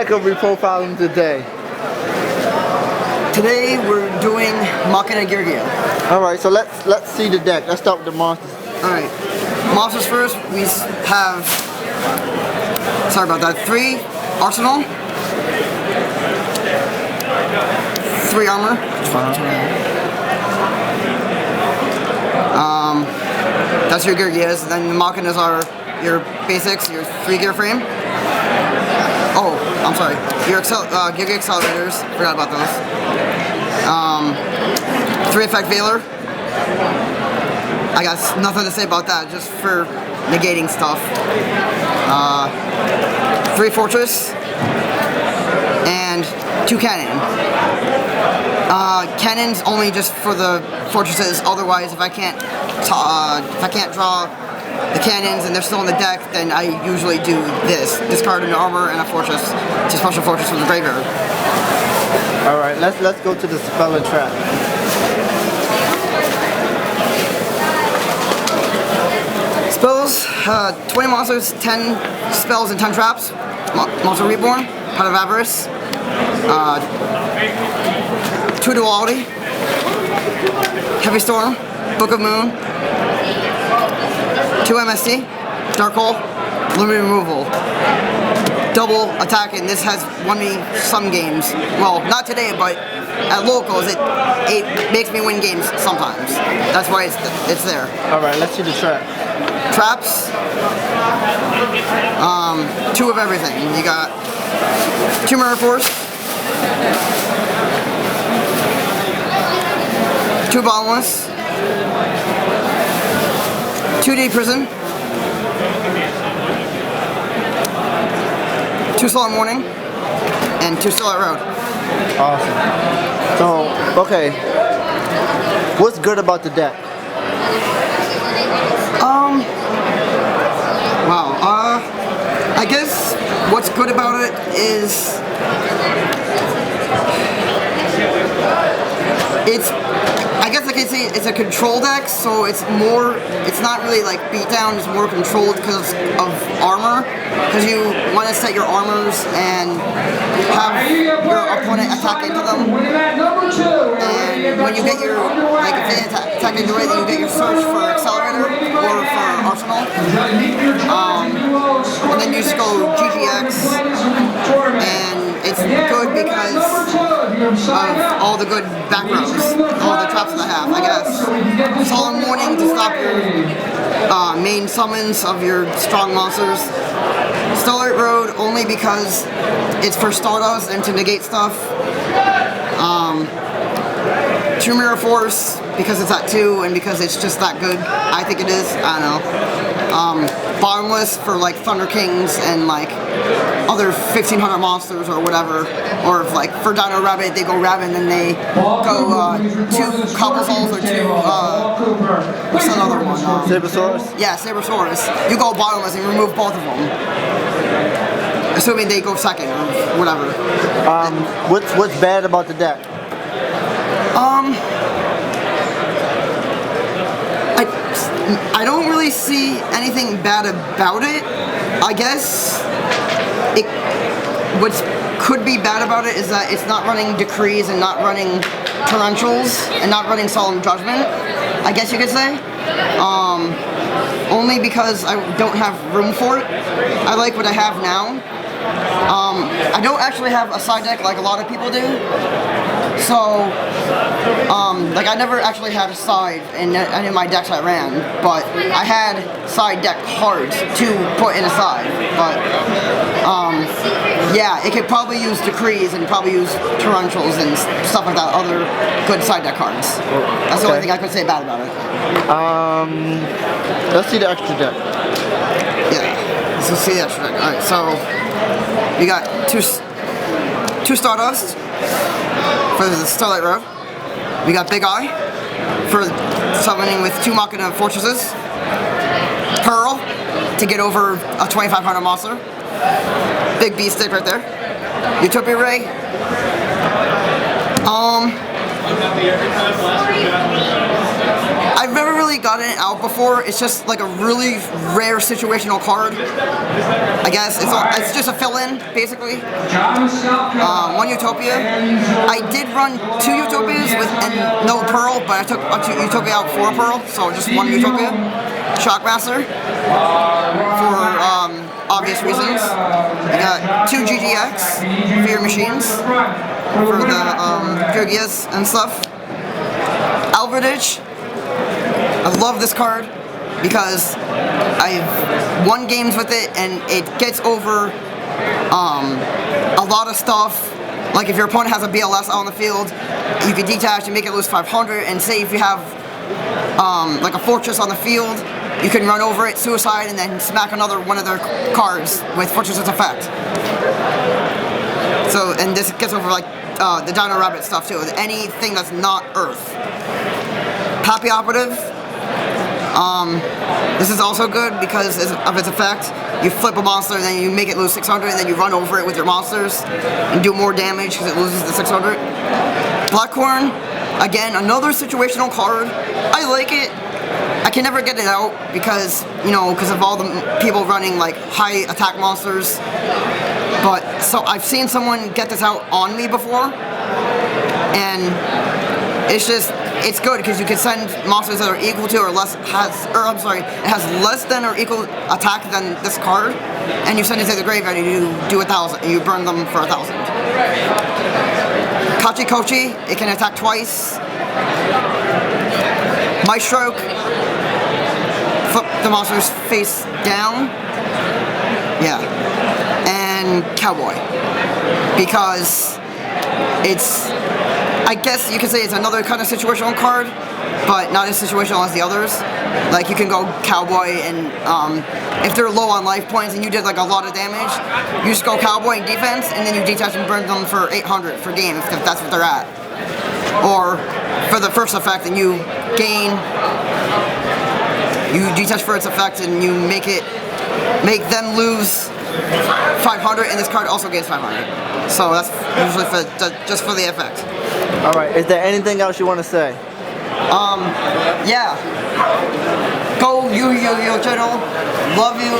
deck are we profiling today? Today we're doing Machina Geargia. Alright, so let's see the deck. Let's start with the monsters. Alright. Monsters first, we have, sorry about that, 3 Arsenal, 3 armor. That's your Geargias. Then the Machinas are your basics, your 3 gear frame. Oh, I'm sorry. Your Geargia accelerators. Forgot about those. 3 effect Veiler. I got nothing to say about that, just for negating stuff. 3 Fortress. And 2 Cannon. Cannons only just for the fortresses. Otherwise, if I can't draw the cannons and they're still in the deck, then I usually do this. Discard an armor and a fortress. It's a special fortress from the graveyard. Alright, let's go to the spell and trap. Spells, 20 monsters, 10 spells and 10 traps. Monster Reborn, Pot of Avarice. 2 Duality. Heavy Storm, Book of Moon. 2 MST, Dark Hole, Limited Removal. Double attack, and this has won me some games. Well, not today, but at locals, it makes me win games sometimes. That's why it's there. Alright, let's see the trap. Traps, 2 of everything. You got 2 Mirror Force, 2 Bottomless, 2 Deep Prison, 2 Solemn Warning, and 2 Starlight Road. Awesome. So, okay. What's good about the deck? Wow. I guess what's good about it is I guess I can say it's a control deck, so it's not really like beatdown, it's more controlled because of armor, because you want to set your armors and have your opponent attack into them, and when you get your, like if they attack into it, then you get your search for accelerator or for arsenal, and then you just go GGX, and it's good because of all the good backgrounds, all the traps that I have, I guess. Solemn Warning to stop your main summons of your strong monsters. Starlight Road only because it's for Stardust and to negate stuff. 2 Mirror Force because it's at 2 and because it's just that good. I think it is. I don't know. Bottomless for like Thunder Kings and like other 1500 monsters or whatever. Or if like for Dino Rabbit they go Rabbit and then they go 2 Cobblesols or 2 what's that other one? Sabersaurus? Yeah, Sabersaurus. You go Bottomless and remove both of them. Assuming they go second or whatever. What's bad about the deck? I don't really see anything bad about it. I guess what could be bad about it is that it's not running Decrees and not running Torrentials and not running Solemn Judgment, I guess you could say. Only because I don't have room for it. I like what I have now. I don't actually have a side deck like a lot of people do. So, like I never actually had a side in any of my decks I ran, but I had side deck cards to put in a side. But, yeah, it could probably use Decrees and probably use Torrentials and stuff like that, other good side deck cards. That's the only thing I could say bad about it. Let's see the extra deck. Yeah, let's see the extra deck. Alright, so, we got two Stardust for the Starlight Road. We got Big Eye for summoning with 2 Machina Fortresses. Pearl to get over a 2500 monster. Big B stick right there. Utopia Ray. I've never really gotten it out before. It's just like a really rare situational card. I guess it's just a fill-in, basically. One Utopia. I did run 2 Utopias with and no Pearl, but I took a Utopia out for a Pearl, so just 1 Utopia. Shockmaster for obvious reasons. I got 2 GGX for your machines for the Geargias and stuff. Alverdage. I love this card because I've won games with it and it gets over a lot of stuff. Like if your opponent has a BLS out on the field, you can detach and make it lose 500, and say if you have like a fortress on the field, you can run over it, suicide, and then smack another one of their cards with fortress's effect. So, and this gets over like the Dino Rabbit stuff too, anything that's not Earth. Happy Operative. This is also good because of its effect. You flip a monster and then you make it lose 600, and then you run over it with your monsters and do more damage because it loses the 600. Blackhorn, again, another situational card. I like it. I can never get it out because, you know, because of all the people running like high attack monsters. But so I've seen someone get this out on me before, and it's good because you can send monsters that are equal to or less it has less than or equal attack than this card, and you send it to the graveyard and you do 1,000 and you burn them for 1,000. Kachi Kochi, it can attack twice. Maestroke, flip the monster's face down. Yeah. And Cowboy, because it's, I guess you could say it's another kind of situational card, but not as situational as the others. Like you can go Cowboy and if they're low on life points and you did like a lot of damage, you just go Cowboy and defense, and then you detach and burn them for 800 for game if that's what they're at. Or for the first effect, and you detach for its effect and you make them lose 500, and this card also gains 500. So that's usually just for the effect. Alright, is there anything else you want to say? Yeah. Go YourYugiohChannel. Love you.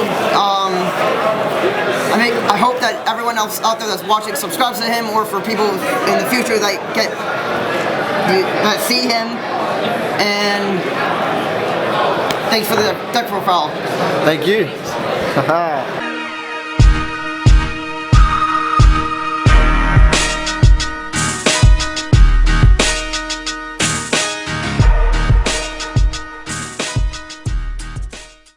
I hope that everyone else out there that's watching subscribes to him, or for people in the future that see him. And thanks for the deck profile. Thank you.